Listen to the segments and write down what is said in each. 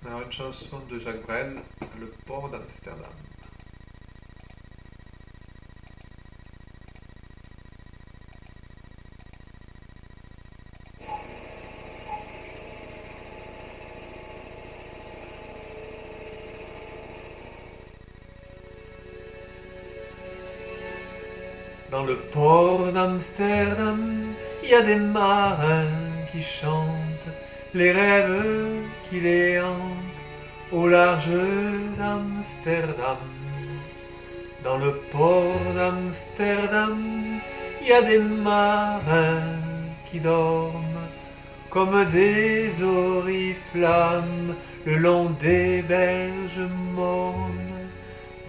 Alors, une chanson de Jacques Brel, Le port d'Amsterdam. Dans le port d'Amsterdam, il y a des marins qui chantent les rêves qui les hantent au large d'Amsterdam. Dans le port d'Amsterdam, il y a des marins qui dorment comme des oriflammes le long des berges mornes.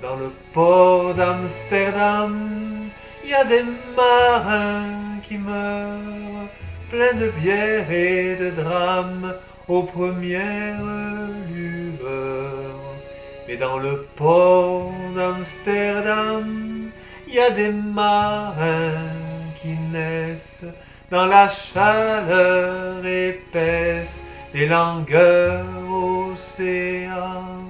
Dans le port d'Amsterdam, il y a des marins qui meurent, pleins de bière et de drames, aux premières lueurs. Mais dans le port d'Amsterdam, il y a des marins qui naissent dans la chaleur épaisse des langueurs océanes.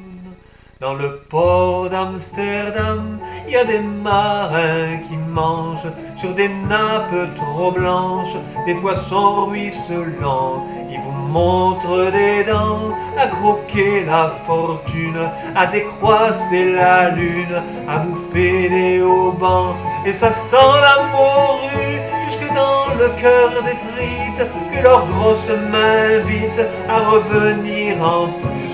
Dans le port d'Amsterdam, il y a des marins qui mangent sur des nappes trop blanches des poissons ruisselants. Ils vous montrent des dents à croquer la fortune, à décroisser la lune, à bouffer des haubans. Et ça sent la morue jusque dans le cœur des frites que leurs grosses mains invitent à revenir en plus.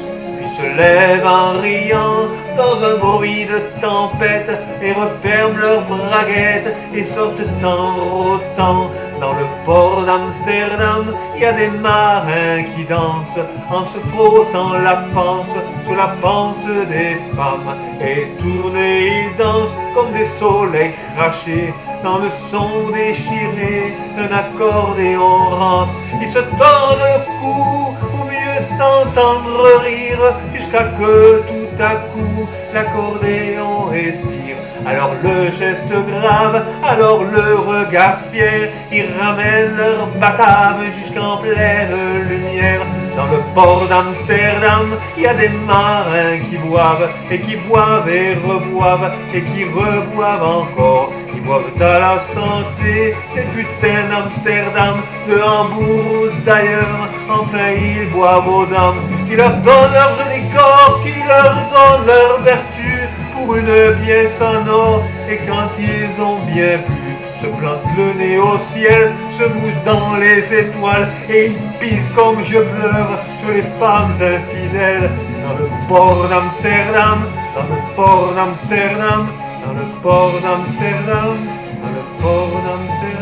Se lèvent en riant dans un bruit de tempête et referment leurs braguettes et sortent en rôtant. Dans le port d'Amsterdam, il y a des marins qui dansent en se frottant la panse sur la panse des femmes. Et tournés, ils dansent comme des soleils crachés dans le son déchiré d'un accordéon rance. Ils se tordent le cou pour mieux s'entendre rire jusqu'à que tout à coup l'accordéon respire. Alors le geste grave, alors le regard fier, ils ramènent leur batave jusqu'en pleine lumière. Dans le port d'Amsterdam, il y a des marins qui boivent et qui boivent et reboivent et qui reboivent encore. Ils boivent à la santé des putains d'Amsterdam, de Hambourg ou d'ailleurs. Enfin ils boivent aux dames qui leur donnent leur joli corps, qui leur donnent leur vertu pour une pièce en or. Et quand ils ont bien bu, se plantent le nez au ciel, se moussent dans les étoiles et ils pissent comme je pleure sur les femmes infidèles. Dans le port d'Amsterdam, dans le port d'Amsterdam, dans le port d'Amsterdam, dans le port d'Amsterdam.